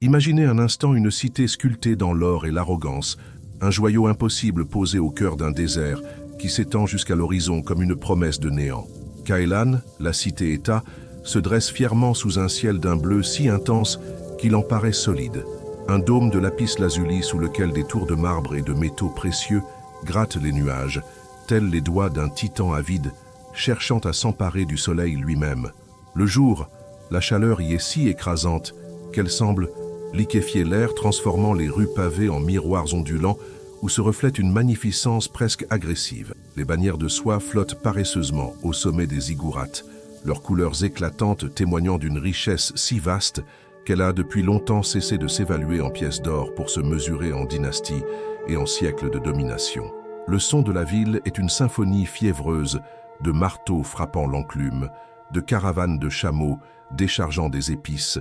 Imaginez un instant une cité sculptée dans l'or et l'arrogance, un joyau impossible posé au cœur d'un désert qui s'étend jusqu'à l'horizon comme une promesse de néant. Caëlan, la cité-État, se dresse fièrement sous un ciel d'un bleu si intense qu'il en paraît solide. Un dôme de lapis-lazuli sous lequel des tours de marbre et de métaux précieux grattent les nuages, tels les doigts d'un titan avide cherchant à s'emparer du soleil lui-même. Le jour, la chaleur y est si écrasante qu'elle semble liquéfier l'air, transformant les rues pavées en miroirs ondulants où se reflète une magnificence presque agressive. Les bannières de soie flottent paresseusement au sommet des ziggourats, leurs couleurs éclatantes témoignant d'une richesse si vaste qu'elle a depuis longtemps cessé de s'évaluer en pièces d'or pour se mesurer en dynastie et en siècles de domination. Le son de la ville est une symphonie fiévreuse de marteaux frappant l'enclume, de caravanes de chameaux déchargeant des épices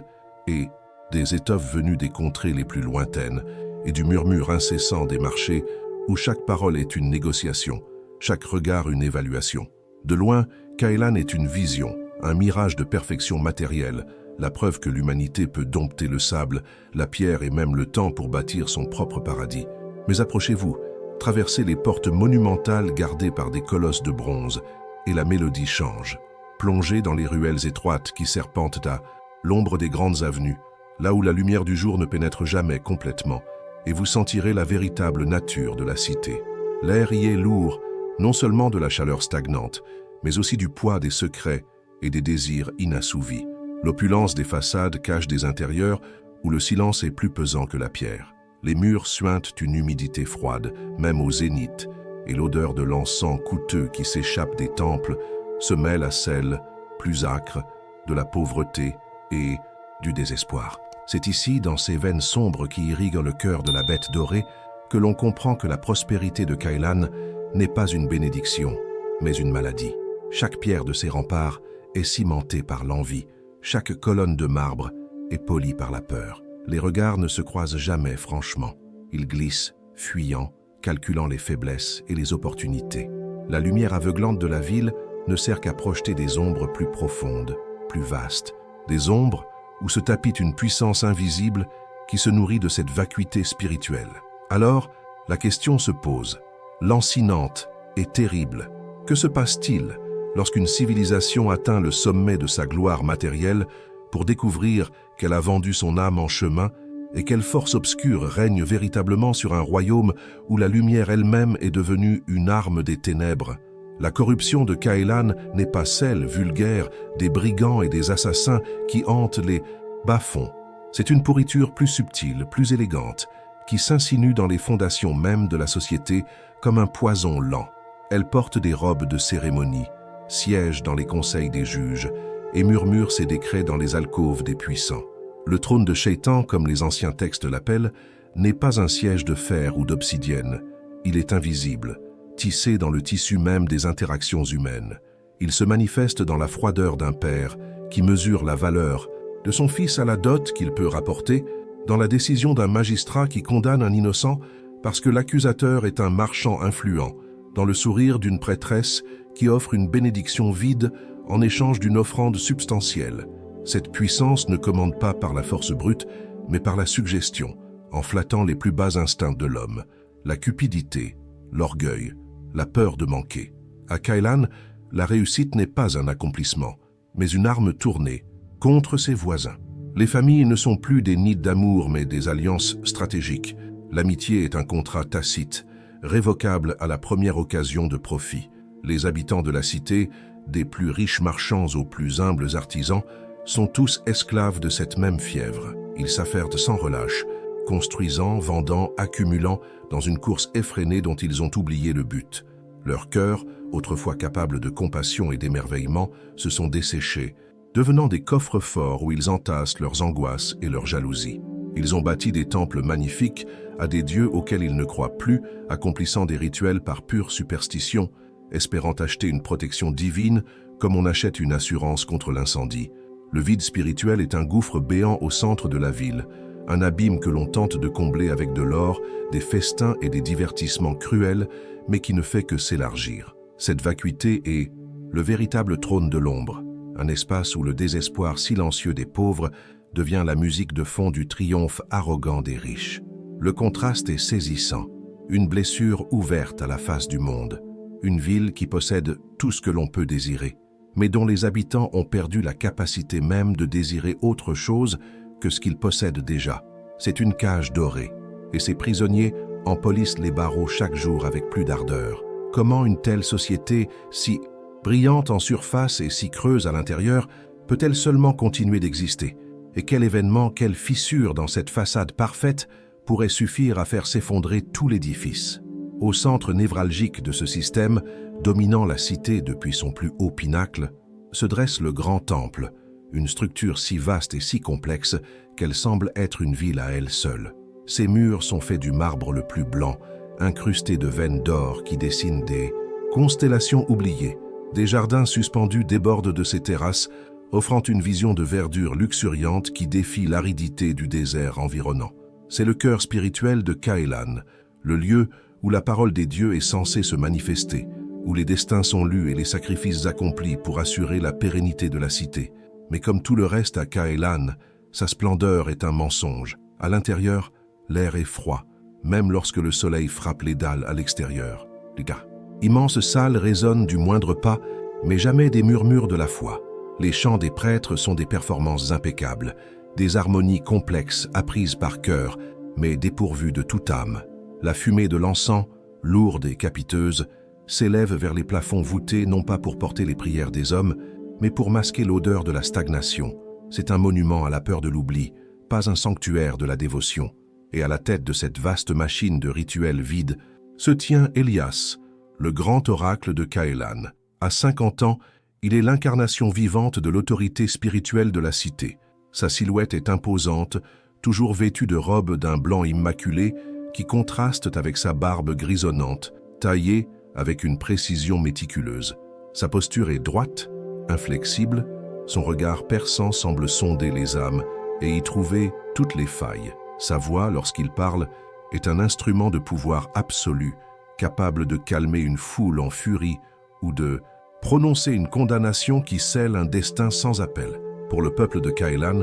et des étoffes venues des contrées les plus lointaines et du murmure incessant des marchés où chaque parole est une négociation, chaque regard une évaluation. De loin, Caëlan est une vision, un mirage de perfection matérielle, la preuve que l'humanité peut dompter le sable, la pierre et même le temps pour bâtir son propre paradis. Mais approchez-vous, traversez les portes monumentales gardées par des colosses de bronze, et la mélodie change. Plongez dans les ruelles étroites qui serpentent à l'ombre des grandes avenues, là où la lumière du jour ne pénètre jamais complètement, et vous sentirez la véritable nature de la cité. L'air y est lourd, non seulement de la chaleur stagnante, mais aussi du poids des secrets et des désirs inassouvis. L'opulence des façades cache des intérieurs où le silence est plus pesant que la pierre. Les murs suintent une humidité froide, même au zénith, et l'odeur de l'encens coûteux qui s'échappe des temples se mêle à celle, plus âcre, de la pauvreté et du désespoir. C'est ici, dans ces veines sombres qui irriguent le cœur de la bête dorée, que l'on comprend que la prospérité de Caëlan n'est pas une bénédiction, mais une maladie. Chaque pierre de ses remparts est cimentée par l'envie, chaque colonne de marbre est polie par la peur. Les regards ne se croisent jamais franchement. Ils glissent, fuyant, calculant les faiblesses et les opportunités. La lumière aveuglante de la ville ne sert qu'à projeter des ombres plus profondes, plus vastes. Des ombres où se tapit une puissance invisible qui se nourrit de cette vacuité spirituelle. Alors, la question se pose, lancinante et terrible. Que se passe-t-il lorsqu'une civilisation atteint le sommet de sa gloire matérielle pour découvrir qu'elle a vendu son âme en chemin et quelle force obscure règne véritablement sur un royaume où la lumière elle-même est devenue une arme des ténèbres? La corruption de Caëlan n'est pas celle vulgaire des brigands et des assassins qui hantent les bas-fonds. C'est une pourriture plus subtile, plus élégante, qui s'insinue dans les fondations mêmes de la société comme un poison lent. Elle porte des robes de cérémonie, siège dans les conseils des juges et murmure ses décrets dans les alcôves des puissants. Le trône de Shaitan, comme les anciens textes l'appellent, n'est pas un siège de fer ou d'obsidienne. Il est invisible, tissé dans le tissu même des interactions humaines. Il se manifeste dans la froideur d'un père qui mesure la valeur de son fils à la dot qu'il peut rapporter, dans la décision d'un magistrat qui condamne un innocent parce que l'accusateur est un marchand influent, dans le sourire d'une prêtresse qui offre une bénédiction vide en échange d'une offrande substantielle. Cette puissance ne commande pas par la force brute, mais par la suggestion, en flattant les plus bas instincts de l'homme, la cupidité, l'orgueil, la peur de manquer. À Caëlan, la réussite n'est pas un accomplissement, mais une arme tournée contre ses voisins. Les familles ne sont plus des nids d'amour, mais des alliances stratégiques. L'amitié est un contrat tacite, révocable à la première occasion de profit. Les habitants de la cité, des plus riches marchands aux plus humbles artisans, sont tous esclaves de cette même fièvre. Ils s'affairent sans relâche, construisant, vendant, accumulant dans une course effrénée dont ils ont oublié le but. Leurs cœurs, autrefois capables de compassion et d'émerveillement, se sont desséchés, devenant des coffres forts où ils entassent leurs angoisses et leurs jalousies. Ils ont bâti des temples magnifiques à des dieux auxquels ils ne croient plus, accomplissant des rituels par pure superstition, espérant acheter une protection divine comme on achète une assurance contre l'incendie. Le vide spirituel est un gouffre béant au centre de la ville, un abîme que l'on tente de combler avec de l'or, des festins et des divertissements cruels, mais qui ne fait que s'élargir. Cette vacuité est le véritable trône de l'ombre, un espace où le désespoir silencieux des pauvres devient la musique de fond du triomphe arrogant des riches. Le contraste est saisissant. Une blessure ouverte à la face du monde. Une ville qui possède tout ce que l'on peut désirer, mais dont les habitants ont perdu la capacité même de désirer autre chose que ce qu'ils possèdent déjà. C'est une cage dorée, et ses prisonniers en polissent les barreaux chaque jour avec plus d'ardeur. Comment une telle société, si brillante en surface et si creuse à l'intérieur, peut-elle seulement continuer d'exister? Et quel événement, quelle fissure dans cette façade parfaite pourrait suffire à faire s'effondrer tout l'édifice? Au centre névralgique de ce système, dominant la cité depuis son plus haut pinacle, se dresse le grand temple, une structure si vaste et si complexe qu'elle semble être une ville à elle seule. Ses murs sont faits du marbre le plus blanc, incrustés de veines d'or qui dessinent des constellations oubliées. Des jardins suspendus débordent de ses terrasses, offrant une vision de verdure luxuriante qui défie l'aridité du désert environnant. C'est le cœur spirituel de Caëlan, le lieu où la parole des dieux est censée se manifester, où les destins sont lus et les sacrifices accomplis pour assurer la pérennité de la cité. Mais comme tout le reste à Caëlan, sa splendeur est un mensonge. À l'intérieur, l'air est froid, même lorsque le soleil frappe les dalles à l'extérieur. Les gars. Immenses salles résonnent du moindre pas, mais jamais des murmures de la foi. Les chants des prêtres sont des performances impeccables, des harmonies complexes apprises par cœur, mais dépourvues de toute âme. La fumée de l'encens, lourde et capiteuse, s'élève vers les plafonds voûtés non pas pour porter les prières des hommes, mais pour masquer l'odeur de la stagnation. C'est un monument à la peur de l'oubli, pas un sanctuaire de la dévotion. Et à la tête de cette vaste machine de rituels vides se tient Elias, le grand oracle de Caëlan. À 50 ans, il est l'incarnation vivante de l'autorité spirituelle de la cité. Sa silhouette est imposante, toujours vêtu de robes d'un blanc immaculé qui contrastent avec sa barbe grisonnante, taillée avec une précision méticuleuse. Sa posture est droite, inflexible, son regard perçant semble sonder les âmes et y trouver toutes les failles. Sa voix, lorsqu'il parle, est un instrument de pouvoir absolu, capable de calmer une foule en furie ou de prononcer une condamnation qui scelle un destin sans appel. Pour le peuple de Caëlan,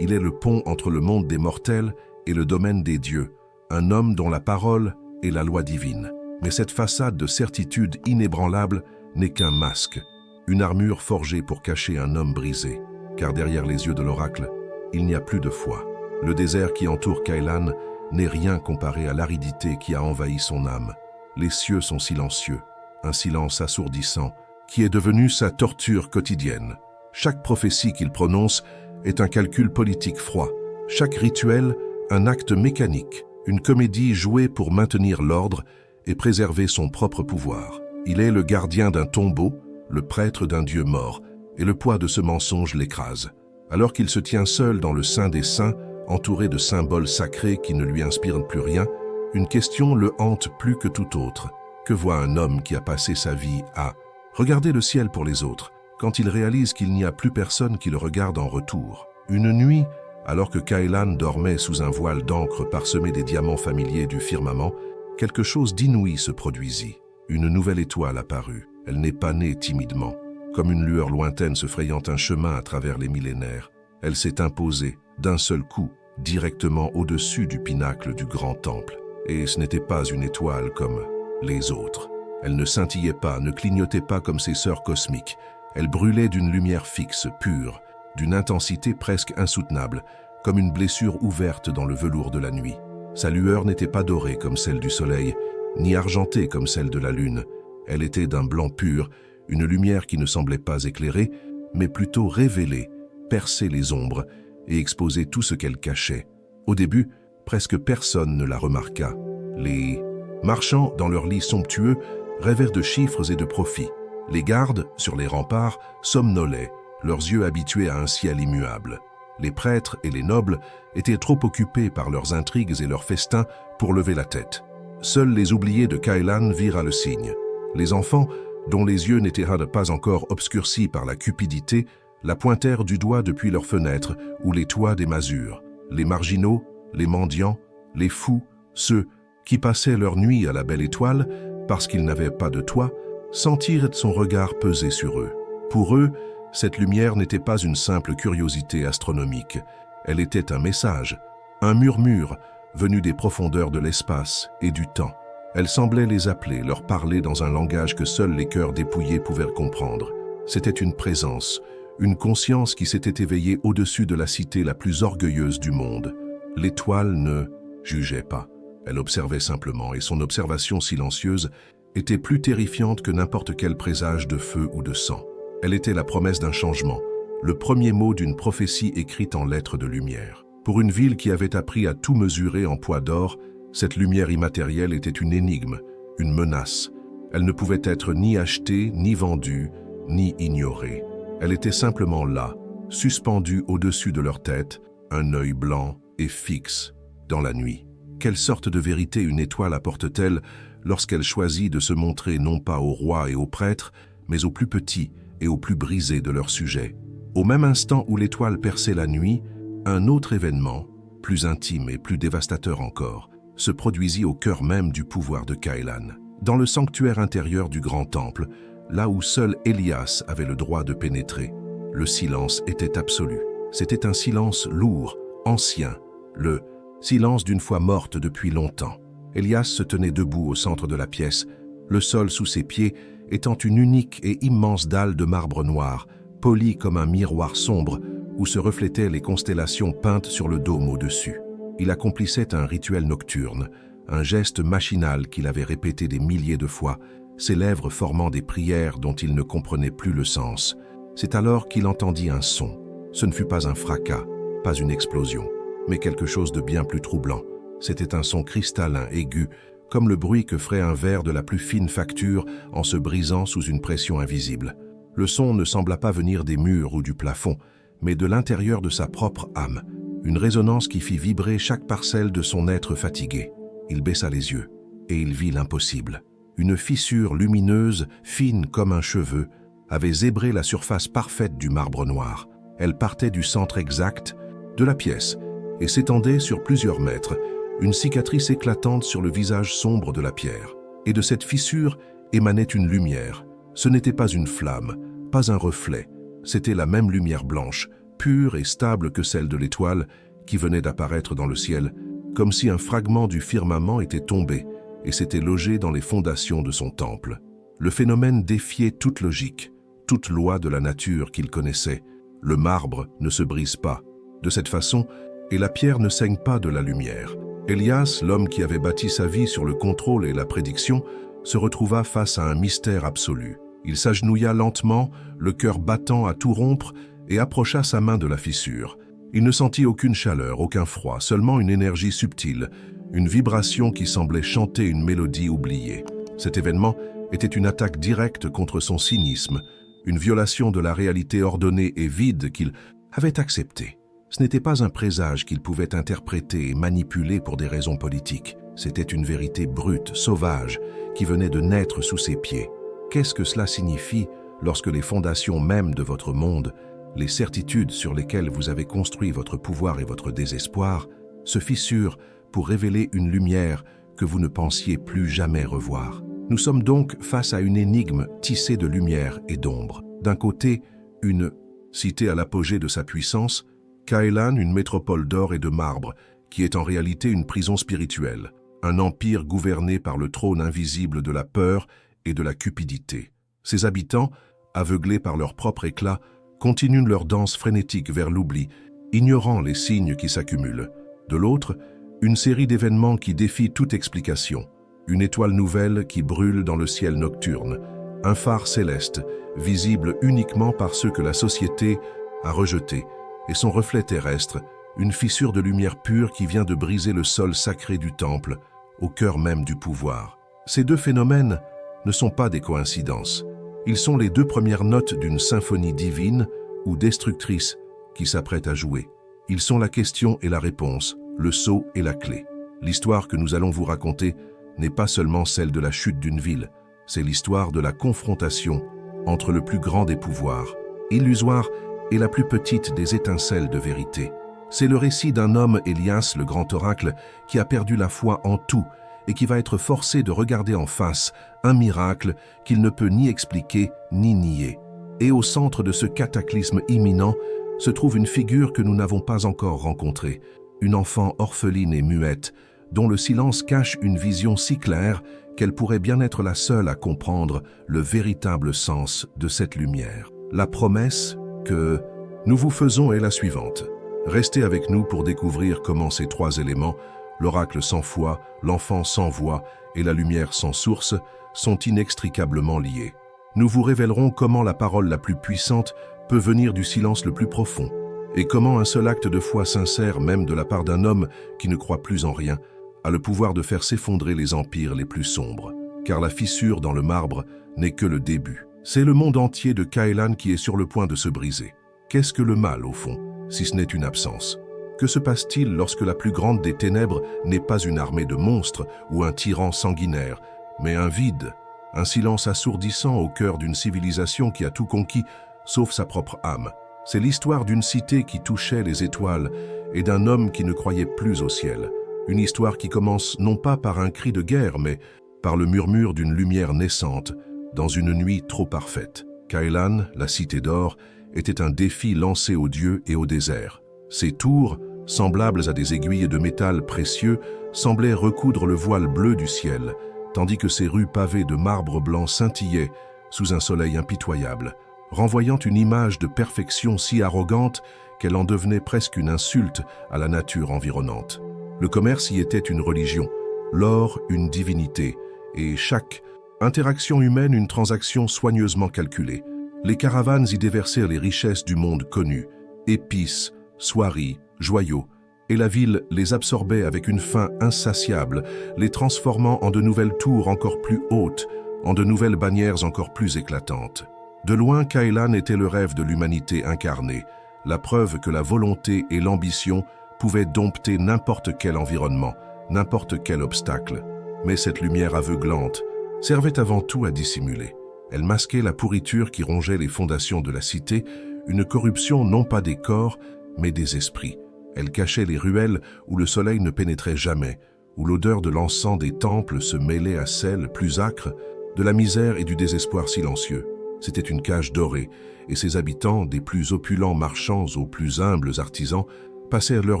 il est le pont entre le monde des mortels et le domaine des dieux, un homme dont la parole est la loi divine. Mais cette façade de certitude inébranlable n'est qu'un masque, une armure forgée pour cacher un homme brisé, car derrière les yeux de l'oracle, il n'y a plus de foi. Le désert qui entoure Caëlan n'est rien comparé à l'aridité qui a envahi son âme. Les cieux sont silencieux, un silence assourdissant qui est devenu sa torture quotidienne. Chaque prophétie qu'il prononce est un calcul politique froid, chaque rituel un acte mécanique, une comédie jouée pour maintenir l'ordre et préserver son propre pouvoir. Il est le gardien d'un tombeau, le prêtre d'un dieu mort, et le poids de ce mensonge l'écrase. Alors qu'il se tient seul dans le sein des saints, entouré de symboles sacrés qui ne lui inspirent plus rien, une question le hante plus que tout autre. Que voit un homme qui a passé sa vie à regarder le ciel pour les autres, quand il réalise qu'il n'y a plus personne qui le regarde en retour? Une nuit, alors que Caëlan dormait sous un voile d'encre parsemé des diamants familiers du firmament, quelque chose d'inouï se produisit. Une nouvelle étoile apparut. Elle n'est pas née timidement, comme une lueur lointaine se frayant un chemin à travers les millénaires. Elle s'est imposée, d'un seul coup, directement au-dessus du pinacle du grand temple. Et ce n'était pas une étoile comme les autres. Elle ne scintillait pas, ne clignotait pas comme ses sœurs cosmiques. Elle brûlait d'une lumière fixe, pure, d'une intensité presque insoutenable, comme une blessure ouverte dans le velours de la nuit. Sa lueur n'était pas dorée comme celle du soleil, ni argentée comme celle de la lune. Elle était d'un blanc pur, une lumière qui ne semblait pas éclairer, mais plutôt révéler, percer les ombres et exposer tout ce qu'elle cachait. Au début, presque personne ne la remarqua. Les marchands, dans leurs lits somptueux, rêvèrent de chiffres et de profits. Les gardes, sur les remparts, somnolaient, leurs yeux habitués à un ciel immuable. Les prêtres et les nobles étaient trop occupés par leurs intrigues et leurs festins pour lever la tête. Seuls les oubliés de Caëlan virent le signe. Les enfants, dont les yeux n'étaient pas encore obscurcis par la cupidité, la pointèrent du doigt depuis leurs fenêtres ou les toits des masures. Les marginaux, les mendiants, les fous, ceux qui passaient leur nuit à la belle étoile, parce qu'ils n'avaient pas de toit, sentirent son regard peser sur eux. Pour eux, cette lumière n'était pas une simple curiosité astronomique. Elle était un message, un murmure venu des profondeurs de l'espace et du temps. Elle semblait les appeler, leur parler dans un langage que seuls les cœurs dépouillés pouvaient comprendre. C'était une présence, une conscience qui s'était éveillée au-dessus de la cité la plus orgueilleuse du monde. L'étoile ne jugeait pas, elle observait simplement, et son observation silencieuse était plus terrifiante que n'importe quel présage de feu ou de sang. Elle était la promesse d'un changement, le premier mot d'une prophétie écrite en lettres de lumière. Pour une ville qui avait appris à tout mesurer en poids d'or, cette lumière immatérielle était une énigme, une menace. Elle ne pouvait être ni achetée, ni vendue, ni ignorée. Elle était simplement là, suspendue au-dessus de leur tête, un œil blanc et fixe dans la nuit. Quelle sorte de vérité une étoile apporte-t-elle lorsqu'elle choisit de se montrer non pas aux rois et aux prêtres, mais aux plus petits et aux plus brisés de leur sujet? Au même instant où l'étoile perçait la nuit, un autre événement, plus intime et plus dévastateur encore, se produisit au cœur même du pouvoir de Caëlan. Dans le sanctuaire intérieur du grand temple, là où seul Élias avait le droit de pénétrer, le silence était absolu. C'était un silence lourd, ancien, le silence d'une foi morte depuis longtemps. Élias se tenait debout au centre de la pièce, le sol sous ses pieds étant une unique et immense dalle de marbre noir, polie comme un miroir sombre où se reflétaient les constellations peintes sur le dôme au-dessus. Il accomplissait un rituel nocturne, un geste machinal qu'il avait répété des milliers de fois, ses lèvres formant des prières dont il ne comprenait plus le sens. C'est alors qu'il entendit un son. Ce ne fut pas un fracas, pas une explosion, mais quelque chose de bien plus troublant. C'était un son cristallin, aigu, comme le bruit que ferait un verre de la plus fine facture en se brisant sous une pression invisible. Le son ne sembla pas venir des murs ou du plafond, mais de l'intérieur de sa propre âme, une résonance qui fit vibrer chaque parcelle de son être fatigué. Il baissa les yeux, et il vit l'impossible. Une fissure lumineuse, fine comme un cheveu, avait zébré la surface parfaite du marbre noir. Elle partait du centre exact de la pièce et s'étendait sur plusieurs mètres, une cicatrice éclatante sur le visage sombre de la pierre. Et de cette fissure émanait une lumière. Ce n'était pas une flamme, pas un reflet. C'était la même lumière blanche, pure et stable que celle de l'étoile qui venait d'apparaître dans le ciel, comme si un fragment du firmament était tombé et s'était logé dans les fondations de son temple. Le phénomène défiait toute logique, toute loi de la nature qu'il connaissait. Le marbre ne se brise pas de cette façon et la pierre ne saigne pas de la lumière. Élias, l'homme qui avait bâti sa vie sur le contrôle et la prédiction, se retrouva face à un mystère absolu. Il s'agenouilla lentement, le cœur battant à tout rompre, et approcha sa main de la fissure. Il ne sentit aucune chaleur, aucun froid, seulement une énergie subtile, une vibration qui semblait chanter une mélodie oubliée. Cet événement était une attaque directe contre son cynisme, une violation de la réalité ordonnée et vide qu'il avait acceptée. Ce n'était pas un présage qu'il pouvait interpréter et manipuler pour des raisons politiques. C'était une vérité brute, sauvage, qui venait de naître sous ses pieds. Qu'est-ce que cela signifie lorsque les fondations mêmes de votre monde, les certitudes sur lesquelles vous avez construit votre pouvoir et votre désespoir, se fissurent pour révéler une lumière que vous ne pensiez plus jamais revoir? Nous sommes donc face à une énigme tissée de lumière et d'ombre. D'un côté, une cité à l'apogée de sa puissance, Caëlan, une métropole d'or et de marbre, qui est en réalité une prison spirituelle, un empire gouverné par le trône invisible de la peur et de la cupidité. Ses habitants, aveuglés par leur propre éclat, continuent leur danse frénétique vers l'oubli, ignorant les signes qui s'accumulent. De l'autre, une série d'événements qui défient toute explication. Une étoile nouvelle qui brûle dans le ciel nocturne, un phare céleste, visible uniquement par ceux que la société a rejetés, et son reflet terrestre, une fissure de lumière pure qui vient de briser le sol sacré du temple, au cœur même du pouvoir. Ces deux phénomènes ne sont pas des coïncidences. Ils sont les deux premières notes d'une symphonie divine ou destructrice qui s'apprête à jouer. Ils sont la question et la réponse, le sceau et la clé. L'histoire que nous allons vous raconter n'est pas seulement celle de la chute d'une ville, c'est l'histoire de la confrontation entre le plus grand des pouvoirs, illusoire, et la plus petite des étincelles de vérité. C'est le récit d'un homme, Élias, le grand oracle, qui a perdu la foi en tout et qui va être forcé de regarder en face un miracle qu'il ne peut ni expliquer ni nier. Et au centre de ce cataclysme imminent se trouve une figure que nous n'avons pas encore rencontrée, une enfant orpheline et muette, dont le silence cache une vision si claire qu'elle pourrait bien être la seule à comprendre le véritable sens de cette lumière. La promesse que nous vous faisons est la suivante. Restez avec nous pour découvrir comment ces trois éléments, l'oracle sans foi, l'enfant sans voix et la lumière sans source, sont inextricablement liés. Nous vous révélerons comment la parole la plus puissante peut venir du silence le plus profond, et comment un seul acte de foi sincère, même de la part d'un homme qui ne croit plus en rien, a le pouvoir de faire s'effondrer les empires les plus sombres. Car la fissure dans le marbre n'est que le début. C'est le monde entier de Caëlan qui est sur le point de se briser. Qu'est-ce que le mal, au fond, si ce n'est une absence? Que se passe-t-il lorsque la plus grande des ténèbres n'est pas une armée de monstres ou un tyran sanguinaire, mais un vide, un silence assourdissant au cœur d'une civilisation qui a tout conquis, sauf sa propre âme? C'est l'histoire d'une cité qui touchait les étoiles et d'un homme qui ne croyait plus au ciel. Une histoire qui commence non pas par un cri de guerre, mais par le murmure d'une lumière naissante dans une nuit trop parfaite. Caëlan, la cité d'or, était un défi lancé aux dieux et au désert. Ses tours, semblables à des aiguilles de métal précieux, semblaient recoudre le voile bleu du ciel, tandis que ses rues pavées de marbre blanc scintillaient sous un soleil impitoyable, renvoyant une image de perfection si arrogante qu'elle en devenait presque une insulte à la nature environnante. Le commerce y était une religion, l'or une divinité, et chaque interaction humaine une transaction soigneusement calculée. Les caravanes y déversèrent les richesses du monde connu, épices, soieries, joyaux, et la ville les absorbait avec une faim insatiable, les transformant en de nouvelles tours encore plus hautes, en de nouvelles bannières encore plus éclatantes. De loin, Caëlan était le rêve de l'humanité incarnée, la preuve que la volonté et l'ambition pouvaient dompter n'importe quel environnement, n'importe quel obstacle. Mais cette lumière aveuglante servait avant tout à dissimuler. Elle masquait la pourriture qui rongeait les fondations de la cité, une corruption non pas des corps, mais des esprits. Elle cachait les ruelles où le soleil ne pénétrait jamais, où l'odeur de l'encens des temples se mêlait à celle, plus âcre, de la misère et du désespoir silencieux. C'était une cage dorée, et ses habitants, des plus opulents marchands aux plus humbles artisans, passèrent leur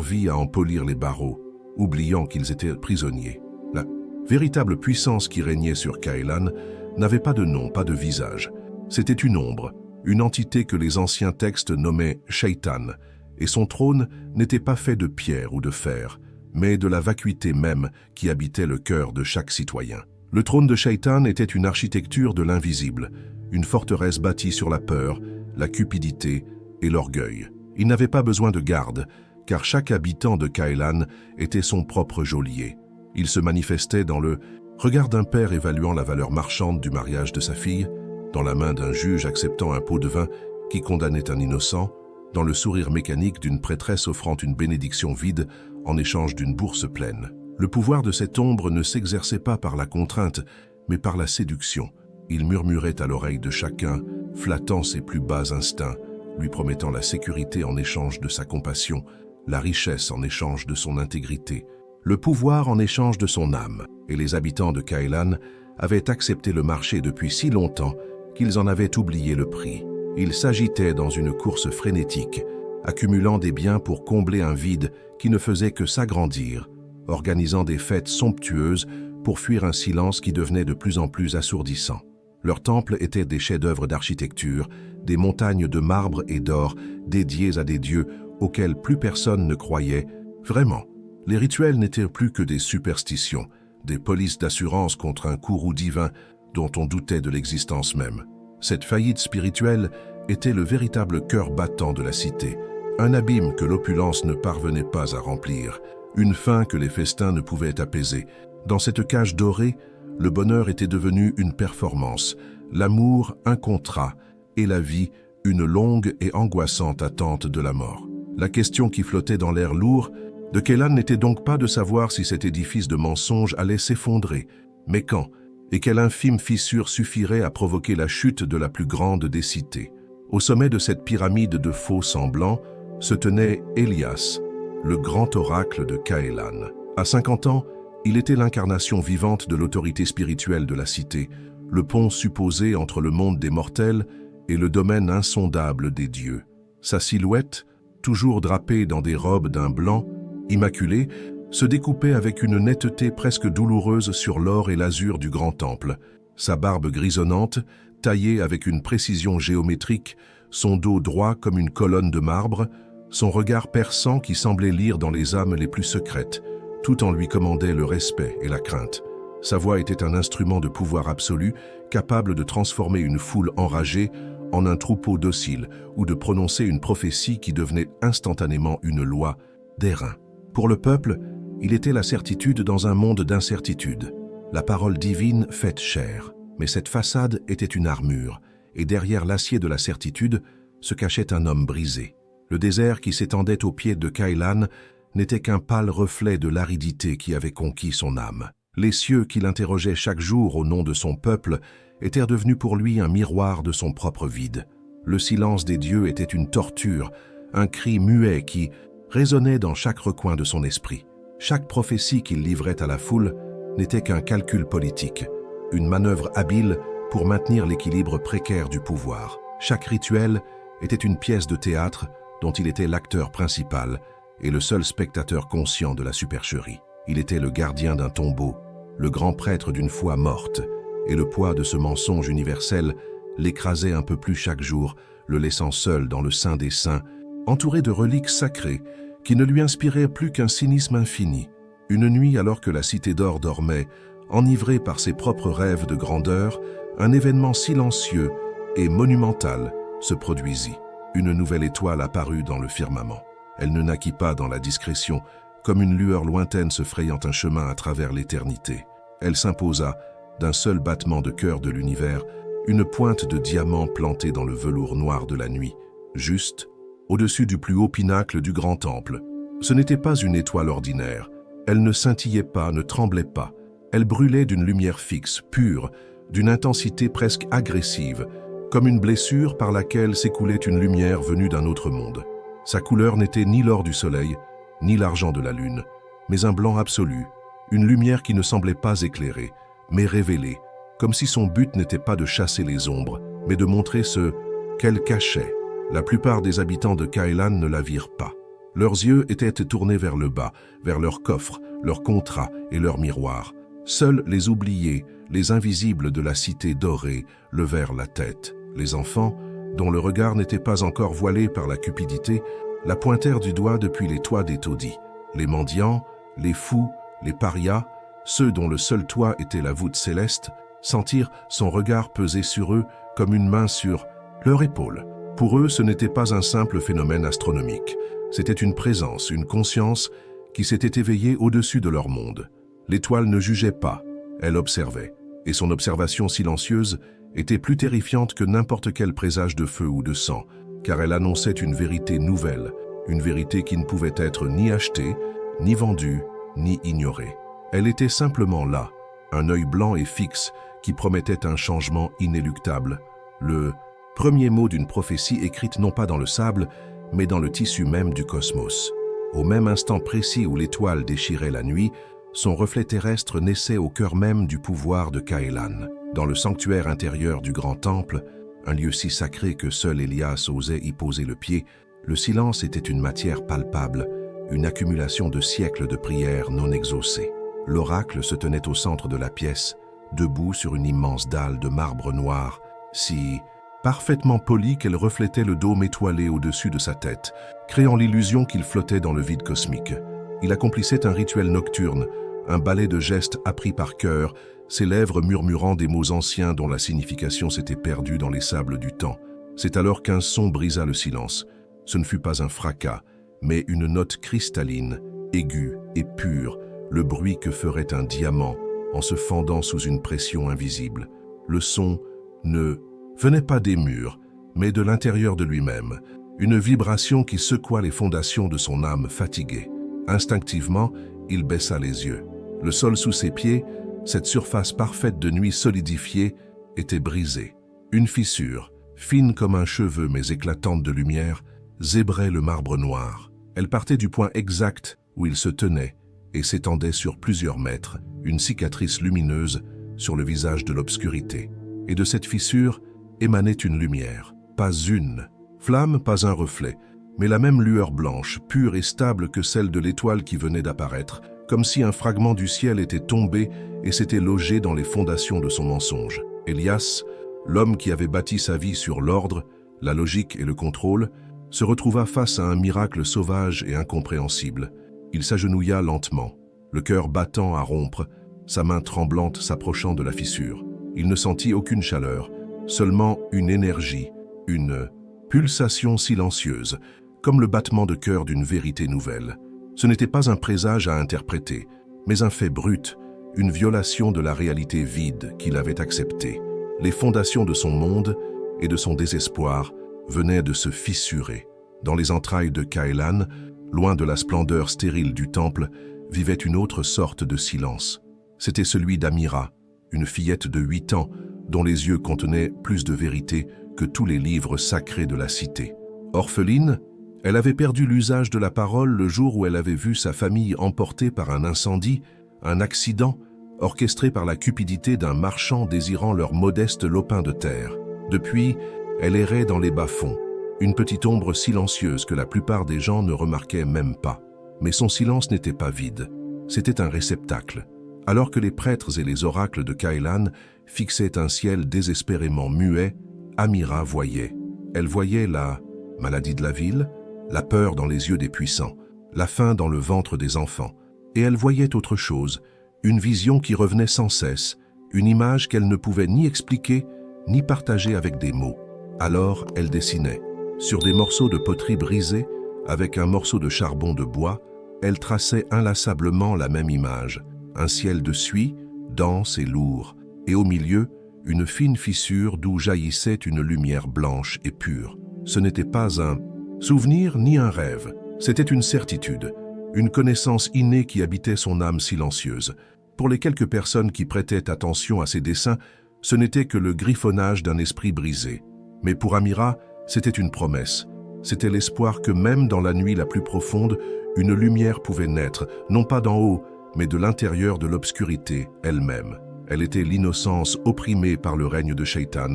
vie à en polir les barreaux, oubliant qu'ils étaient prisonniers. La véritable puissance qui régnait sur Caëlan n'avait pas de nom, pas de visage. C'était une ombre, une entité que les anciens textes nommaient Shaitan, et son trône n'était pas fait de pierre ou de fer, mais de la vacuité même qui habitait le cœur de chaque citoyen. Le trône de Shaitan était une architecture de l'invisible, une forteresse bâtie sur la peur, la cupidité et l'orgueil. Il n'avait pas besoin de garde, car chaque habitant de Caëlan était son propre geôlier. Il se manifestait dans le regard d'un père évaluant la valeur marchande du mariage de sa fille, dans la main d'un juge acceptant un pot de vin qui condamnait un innocent, dans le sourire mécanique d'une prêtresse offrant une bénédiction vide en échange d'une bourse pleine. Le pouvoir de cette ombre ne s'exerçait pas par la contrainte, mais par la séduction. Il murmurait à l'oreille de chacun, flattant ses plus bas instincts, lui promettant la sécurité en échange de sa compassion, la richesse en échange de son intégrité, le pouvoir en échange de son âme. Et les habitants de Caëlan avaient accepté le marché depuis si longtemps qu'ils en avaient oublié le prix. Ils s'agitaient dans une course frénétique, accumulant des biens pour combler un vide qui ne faisait que s'agrandir, organisant des fêtes somptueuses pour fuir un silence qui devenait de plus en plus assourdissant. Leurs temples étaient des chefs-d'œuvre d'architecture, des montagnes de marbre et d'or dédiées à des dieux auxquels plus personne ne croyait. Vraiment, les rituels n'étaient plus que des superstitions, des polices d'assurance contre un courroux divin dont on doutait de l'existence même. Cette faillite spirituelle était le véritable cœur battant de la cité, un abîme que l'opulence ne parvenait pas à remplir, une faim que les festins ne pouvaient apaiser. Dans cette cage dorée, le bonheur était devenu une performance, l'amour un contrat et la vie une longue et angoissante attente de la mort. La question qui flottait dans l'air lourd de Caëlan n'était donc pas de savoir si cet édifice de mensonges allait s'effondrer, mais quand, et quelle infime fissure suffirait à provoquer la chute de la plus grande des cités. Au sommet de cette pyramide de faux semblants se tenait Elias, le grand oracle de Caëlan. À 50 ans, il était l'incarnation vivante de l'autorité spirituelle de la cité, le pont supposé entre le monde des mortels et le domaine insondable des dieux. Sa silhouette, toujours drapés dans des robes d'un blanc immaculé, se découpait avec une netteté presque douloureuse sur l'or et l'azur du grand temple. Sa barbe grisonnante, taillée avec une précision géométrique, son dos droit comme une colonne de marbre, son regard perçant qui semblait lire dans les âmes les plus secrètes, tout en lui commandait le respect et la crainte. Sa voix était un instrument de pouvoir absolu, capable de transformer une foule enragée en un troupeau docile ou de prononcer une prophétie qui devenait instantanément une loi d'airain. Pour le peuple, il était la certitude dans un monde d'incertitude, la parole divine faite chair. Mais cette façade était une armure, et derrière l'acier de la certitude se cachait un homme brisé. Le désert qui s'étendait aux pieds de Kailan n'était qu'un pâle reflet de l'aridité qui avait conquis son âme. Les cieux qui l'interrogeaient chaque jour au nom de son peuple étaient devenus pour lui un miroir de son propre vide. Le silence des dieux était une torture, un cri muet qui résonnait dans chaque recoin de son esprit. Chaque prophétie qu'il livrait à la foule n'était qu'un calcul politique, une manœuvre habile pour maintenir l'équilibre précaire du pouvoir. Chaque rituel était une pièce de théâtre dont il était l'acteur principal et le seul spectateur conscient de la supercherie. Il était le gardien d'un tombeau, le grand prêtre d'une foi morte, et le poids de ce mensonge universel l'écrasait un peu plus chaque jour, le laissant seul dans le sein des saints, entouré de reliques sacrées qui ne lui inspiraient plus qu'un cynisme infini. Une nuit, alors que la cité d'or dormait, enivrée par ses propres rêves de grandeur, un événement silencieux et monumental se produisit. Une nouvelle étoile apparut dans le firmament. Elle ne naquit pas dans la discrétion, comme une lueur lointaine se frayant un chemin à travers l'éternité. Elle s'imposa, d'un seul battement de cœur de l'univers, une pointe de diamant plantée dans le velours noir de la nuit, juste au-dessus du plus haut pinacle du grand temple. Ce n'était pas une étoile ordinaire. Elle ne scintillait pas, ne tremblait pas. Elle brûlait d'une lumière fixe, pure, d'une intensité presque agressive, comme une blessure par laquelle s'écoulait une lumière venue d'un autre monde. Sa couleur n'était ni l'or du soleil, ni l'argent de la lune, mais un blanc absolu, une lumière qui ne semblait pas éclairer, mais révélée, comme si son but n'était pas de chasser les ombres, mais de montrer ce qu'elle cachait. La plupart des habitants de Kailan ne la virent pas. Leurs yeux étaient tournés vers le bas, vers leurs coffres, leurs contrats et leurs miroirs. Seuls les oubliés, les invisibles de la cité dorée, levèrent la tête. Les enfants, dont le regard n'était pas encore voilé par la cupidité, la pointèrent du doigt depuis les toits des taudis. Les mendiants, les fous, les parias, ceux dont le seul toit était la voûte céleste, sentirent son regard peser sur eux comme une main sur leur épaule. Pour eux, ce n'était pas un simple phénomène astronomique. C'était une présence, une conscience qui s'était éveillée au-dessus de leur monde. L'étoile ne jugeait pas, elle observait, et son observation silencieuse était plus terrifiante que n'importe quel présage de feu ou de sang, car elle annonçait une vérité nouvelle, une vérité qui ne pouvait être ni achetée, ni vendue, ni ignorée. Elle était simplement là, un œil blanc et fixe qui promettait un changement inéluctable, le premier mot d'une prophétie écrite non pas dans le sable, mais dans le tissu même du cosmos. Au même instant précis où l'étoile déchirait la nuit, son reflet terrestre naissait au cœur même du pouvoir de Kailan. Dans le sanctuaire intérieur du grand temple, un lieu si sacré que seul Elias osait y poser le pied, le silence était une matière palpable, une accumulation de siècles de prières non exaucées. L'oracle se tenait au centre de la pièce, debout sur une immense dalle de marbre noir, si parfaitement polie qu'elle reflétait le dôme étoilé au-dessus de sa tête, créant l'illusion qu'il flottait dans le vide cosmique. Il accomplissait un rituel nocturne, un ballet de gestes appris par cœur, ses lèvres murmurant des mots anciens dont la signification s'était perdue dans les sables du temps. C'est alors qu'un son brisa le silence. Ce ne fut pas un fracas, mais une note cristalline, aiguë et pure, le bruit que ferait un diamant en se fendant sous une pression invisible. Le son ne venait pas des murs, mais de l'intérieur de lui-même, une vibration qui secoua les fondations de son âme fatiguée. Instinctivement, il baissa les yeux. Le sol sous ses pieds, cette surface parfaite de nuit solidifiée, était brisée. Une fissure, fine comme un cheveu mais éclatante de lumière, zébrait le marbre noir. Elle partait du point exact où il se tenait et s'étendait sur plusieurs mètres, une cicatrice lumineuse sur le visage de l'obscurité. Et de cette fissure émanait une lumière, pas une flamme, pas un reflet, mais la même lueur blanche, pure et stable que celle de l'étoile qui venait d'apparaître, comme si un fragment du ciel était tombé et s'était logé dans les fondations de son mensonge. Elias, l'homme qui avait bâti sa vie sur l'ordre, la logique et le contrôle, se retrouva face à un miracle sauvage et incompréhensible. Il s'agenouilla lentement, le cœur battant à rompre, sa main tremblante s'approchant de la fissure. Il ne sentit aucune chaleur, seulement une énergie, une pulsation silencieuse, comme le battement de cœur d'une vérité nouvelle. Ce n'était pas un présage à interpréter, mais un fait brut, une violation de la réalité vide qu'il avait acceptée. Les fondations de son monde et de son désespoir venaient de se fissurer. Dans les entrailles de Caëlan, loin de la splendeur stérile du temple, vivait une autre sorte de silence. C'était celui d'Amira, une fillette de 8 ans, dont les yeux contenaient plus de vérité que tous les livres sacrés de la cité. Orpheline, elle avait perdu l'usage de la parole le jour où elle avait vu sa famille emportée par un incendie, un accident, orchestré par la cupidité d'un marchand désirant leur modeste lopin de terre. Depuis, elle errait dans les bas-fonds, une petite ombre silencieuse que la plupart des gens ne remarquaient même pas. Mais son silence n'était pas vide, c'était un réceptacle. Alors que les prêtres et les oracles de Caëlan fixaient un ciel désespérément muet, Amira voyait. Elle voyait la maladie de la ville, la peur dans les yeux des puissants, la faim dans le ventre des enfants. Et elle voyait autre chose, une vision qui revenait sans cesse, une image qu'elle ne pouvait ni expliquer, ni partager avec des mots. Alors elle dessinait. Sur des morceaux de poterie brisés, avec un morceau de charbon de bois, elle traçait inlassablement la même image. Un ciel de suie, dense et lourd, et au milieu, une fine fissure d'où jaillissait une lumière blanche et pure. Ce n'était pas un souvenir ni un rêve, c'était une certitude, une connaissance innée qui habitait son âme silencieuse. Pour les quelques personnes qui prêtaient attention à ses dessins, ce n'était que le griffonnage d'un esprit brisé. Mais pour Amira, c'était une promesse. C'était l'espoir que même dans la nuit la plus profonde, une lumière pouvait naître, non pas d'en haut, mais de l'intérieur de l'obscurité elle-même. Elle était l'innocence opprimée par le règne de Shaitan,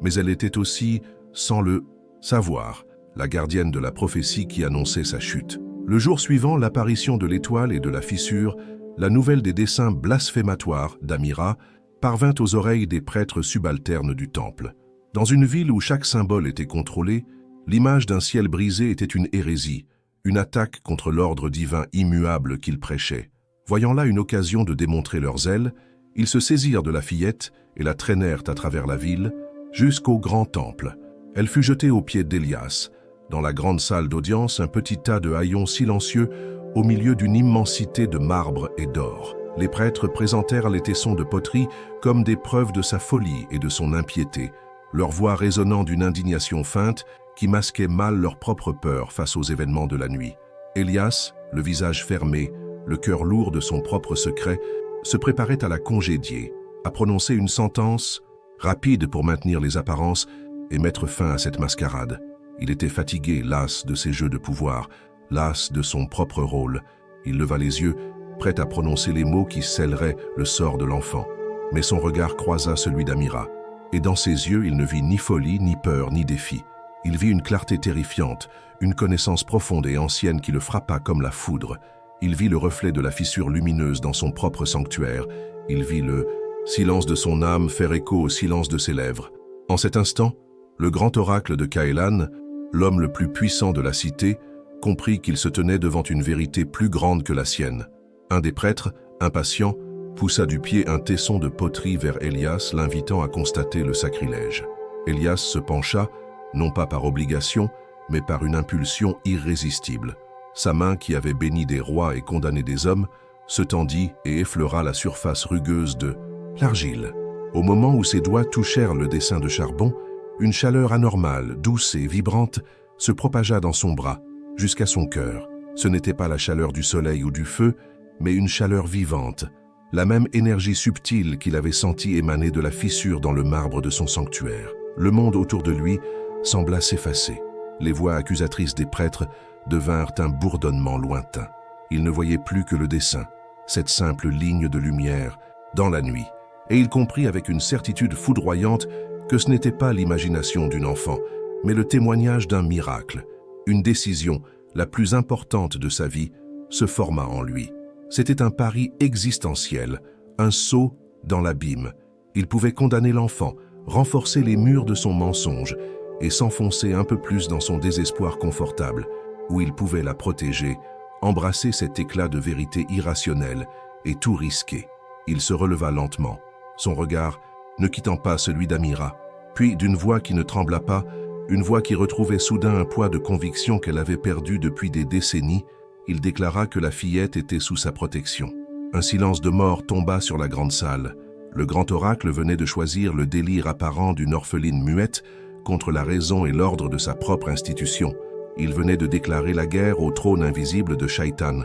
mais elle était aussi, sans le savoir, la gardienne de la prophétie qui annonçait sa chute. Le jour suivant l'apparition de l'étoile et de la fissure, la nouvelle des dessins blasphématoires d'Amira parvint aux oreilles des prêtres subalternes du temple. Dans une ville où chaque symbole était contrôlé, l'image d'un ciel brisé était une hérésie, une attaque contre l'ordre divin immuable qu'ils prêchaient. Voyant là une occasion de démontrer leur zèle, ils se saisirent de la fillette et la traînèrent à travers la ville jusqu'au grand temple. Elle fut jetée aux pieds d'Elias. Dans la grande salle d'audience, un petit tas de haillons silencieux au milieu d'une immensité de marbre et d'or. Les prêtres présentèrent les tessons de poterie comme des preuves de sa folie et de son impiété, leur voix résonnant d'une indignation feinte qui masquait mal leur propre peur face aux événements de la nuit. Elias, le visage fermé, le cœur lourd de son propre secret, se préparait à la congédier, à prononcer une sentence rapide pour maintenir les apparences et mettre fin à cette mascarade. Il était fatigué, las de ses jeux de pouvoir, las de son propre rôle. Il leva les yeux, prêt à prononcer les mots qui scelleraient le sort de l'enfant. Mais son regard croisa celui d'Amira, et dans ses yeux il ne vit ni folie, ni peur, ni défi. Il vit une clarté terrifiante, une connaissance profonde et ancienne qui le frappa comme la foudre. Il vit le reflet de la fissure lumineuse dans son propre sanctuaire. Il vit le silence de son âme faire écho au silence de ses lèvres. En cet instant, le grand oracle de Caëlan, l'homme le plus puissant de la cité, comprit qu'il se tenait devant une vérité plus grande que la sienne. Un des prêtres, impatient, poussa du pied un tesson de poterie vers Elias, l'invitant à constater le sacrilège. Elias se pencha, non pas par obligation, mais par une impulsion irrésistible. Sa main, qui avait béni des rois et condamné des hommes, se tendit et effleura la surface rugueuse de l'argile. Au moment où ses doigts touchèrent le dessin de charbon, une chaleur anormale, douce et vibrante, se propagea dans son bras, jusqu'à son cœur. Ce n'était pas la chaleur du soleil ou du feu, mais une chaleur vivante, la même énergie subtile qu'il avait sentie émaner de la fissure dans le marbre de son sanctuaire. Le monde autour de lui sembla s'effacer. Les voix accusatrices des prêtres devinrent un bourdonnement lointain. Il ne voyait plus que le dessin, cette simple ligne de lumière, dans la nuit, et il comprit avec une certitude foudroyante que ce n'était pas l'imagination d'une enfant, mais le témoignage d'un miracle. Une décision, la plus importante de sa vie, se forma en lui. C'était un pari existentiel, un saut dans l'abîme. Il pouvait condamner l'enfant, renforcer les murs de son mensonge et s'enfoncer un peu plus dans son désespoir confortable, où il pouvait la protéger, embrasser cet éclat de vérité irrationnelle et tout risquer. Il se releva lentement, son regard ne quittant pas celui d'Amira. Puis, d'une voix qui ne trembla pas, une voix qui retrouvait soudain un poids de conviction qu'elle avait perdu depuis des décennies, il déclara que la fillette était sous sa protection. Un silence de mort tomba sur la grande salle. Le grand oracle venait de choisir le délire apparent d'une orpheline muette contre la raison et l'ordre de sa propre institution. Il venait de déclarer la guerre au trône invisible de Shaitan.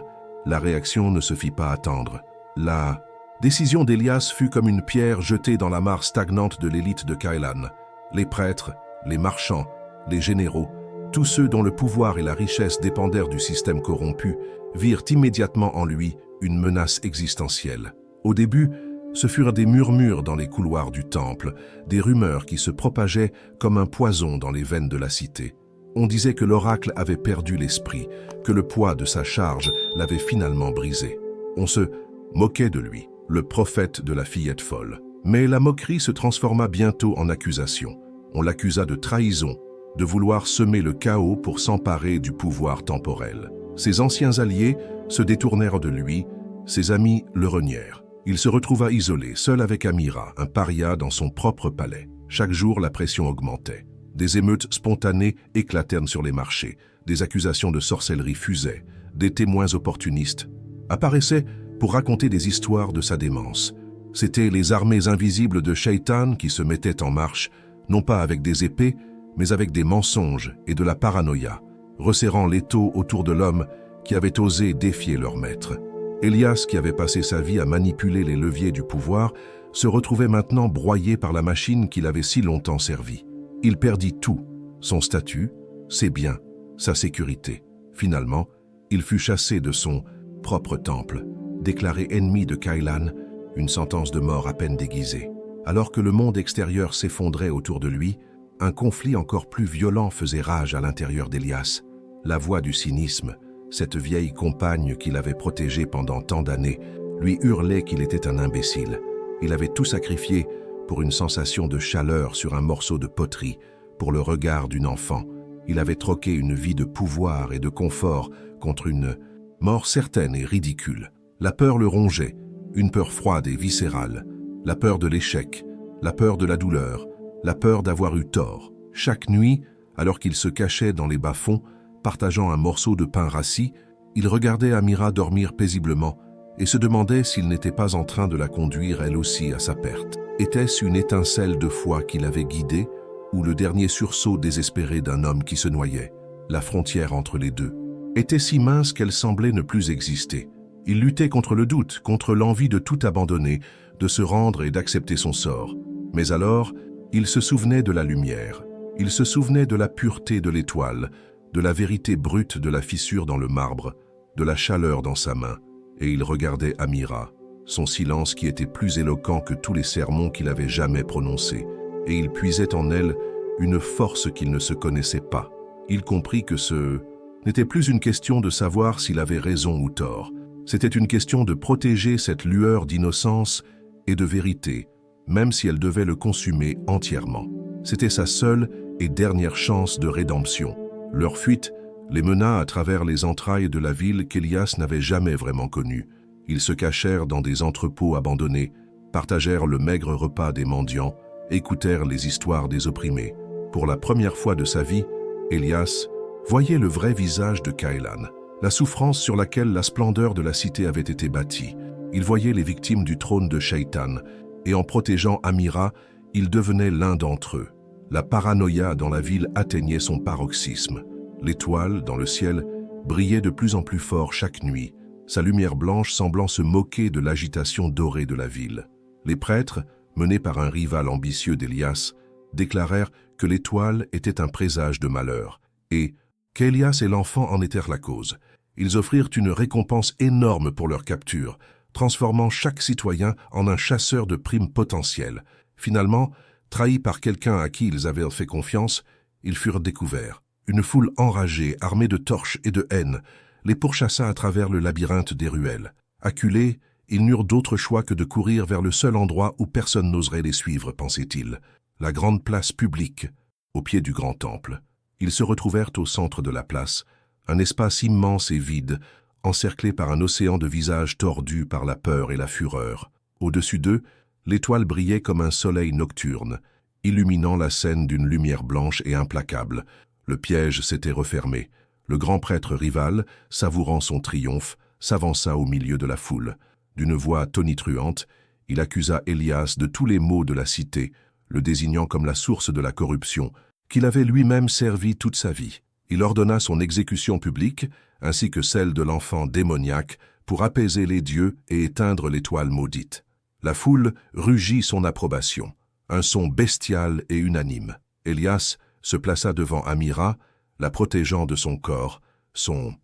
La réaction ne se fit pas attendre. La décision d'Elias fut comme une pierre jetée dans la mare stagnante de l'élite de Caëlan. Les prêtres, les marchands, les généraux, tous ceux dont le pouvoir et la richesse dépendèrent du système corrompu, virent immédiatement en lui une menace existentielle. Au début, ce furent des murmures dans les couloirs du temple, des rumeurs qui se propageaient comme un poison dans les veines de la cité. On disait que l'oracle avait perdu l'esprit, que le poids de sa charge l'avait finalement brisé. On se moquait de lui, le prophète de la fillette folle. Mais la moquerie se transforma bientôt en accusation. On l'accusa de trahison, de vouloir semer le chaos pour s'emparer du pouvoir temporel. Ses anciens alliés se détournèrent de lui, ses amis le renièrent. Il se retrouva isolé, seul avec Amira, un paria dans son propre palais. Chaque jour, la pression augmentait. Des émeutes spontanées éclatèrent sur les marchés, des accusations de sorcellerie fusaient, des témoins opportunistes apparaissaient pour raconter des histoires de sa démence. C'étaient les armées invisibles de Shaitan qui se mettaient en marche, non pas avec des épées, mais avec des mensonges et de la paranoïa, resserrant l'étau autour de l'homme qui avait osé défier leur maître. Elias, qui avait passé sa vie à manipuler les leviers du pouvoir, se retrouvait maintenant broyé par la machine qu'il avait si longtemps servi. Il perdit tout, son statut, ses biens, sa sécurité. Finalement, il fut chassé de son propre temple, déclaré ennemi de Caëlan, une sentence de mort à peine déguisée. Alors que le monde extérieur s'effondrait autour de lui, un conflit encore plus violent faisait rage à l'intérieur d'Elias. La voix du cynisme, cette vieille compagne qu'il avait protégée pendant tant d'années, lui hurlait qu'il était un imbécile. Il avait tout sacrifié pour une sensation de chaleur sur un morceau de poterie, pour le regard d'une enfant. Il avait troqué une vie de pouvoir et de confort contre une mort certaine et ridicule. La peur le rongeait, une peur froide et viscérale, la peur de l'échec, la peur de la douleur, la peur d'avoir eu tort. Chaque nuit, alors qu'il se cachait dans les bas-fonds, partageant un morceau de pain rassis, il regardait Amira dormir paisiblement et se demandait s'il n'était pas en train de la conduire elle aussi à sa perte. Était-ce une étincelle de foi qui l'avait guidée ou le dernier sursaut désespéré d'un homme qui se noyait? La frontière entre les deux était si mince qu'elle semblait ne plus exister. Il luttait contre le doute, contre l'envie de tout abandonner, de se rendre et d'accepter son sort. Mais alors, il se souvenait de la lumière. Il se souvenait de la pureté de l'étoile, de la vérité brute de la fissure dans le marbre, de la chaleur dans sa main. Et il regardait Amira, son silence qui était plus éloquent que tous les sermons qu'il avait jamais prononcés. Et il puisait en elle une force qu'il ne se connaissait pas. Il comprit que ce n'était plus une question de savoir s'il avait raison ou tort. C'était une question de protéger cette lueur d'innocence et de vérité, même si elle devait le consumer entièrement. C'était sa seule et dernière chance de rédemption. Leur fuite les mena à travers les entrailles de la ville qu'Elias n'avait jamais vraiment connue. Ils se cachèrent dans des entrepôts abandonnés, partagèrent le maigre repas des mendiants, écoutèrent les histoires des opprimés. Pour la première fois de sa vie, Elias voyait le vrai visage de Caëlan, la souffrance sur laquelle la splendeur de la cité avait été bâtie. Il voyait les victimes du trône de Shaitan, et en protégeant Amira, il devenait l'un d'entre eux. La paranoïa dans la ville atteignait son paroxysme. L'étoile, dans le ciel, brillait de plus en plus fort chaque nuit, sa lumière blanche semblant se moquer de l'agitation dorée de la ville. Les prêtres, menés par un rival ambitieux d'Elias, déclarèrent que l'étoile était un présage de malheur, et qu'Elias et l'enfant en étaient la cause. Ils offrirent une récompense énorme pour leur capture, transformant chaque citoyen en un chasseur de primes potentielles. Finalement, trahis par quelqu'un à qui ils avaient fait confiance, ils furent découverts. Une foule enragée, armée de torches et de haine, les pourchassa à travers le labyrinthe des ruelles. Acculés, ils n'eurent d'autre choix que de courir vers le seul endroit où personne n'oserait les suivre, pensait-il, la grande place publique, au pied du grand temple. Ils se retrouvèrent au centre de la place, un espace immense et vide, encerclé par un océan de visages tordus par la peur et la fureur. Au-dessus d'eux, l'étoile brillait comme un soleil nocturne, illuminant la scène d'une lumière blanche et implacable. Le piège s'était refermé. Le grand prêtre rival, savourant son triomphe, s'avança au milieu de la foule. D'une voix tonitruante, il accusa Élias de tous les maux de la cité, le désignant comme la source de la corruption, qu'il avait lui-même servi toute sa vie. Il ordonna son exécution publique, ainsi que celle de l'enfant démoniaque, pour apaiser les dieux et éteindre l'étoile maudite. La foule rugit son approbation, un son bestial et unanime. Élias se plaça devant Amira, la protégeant de son corps, son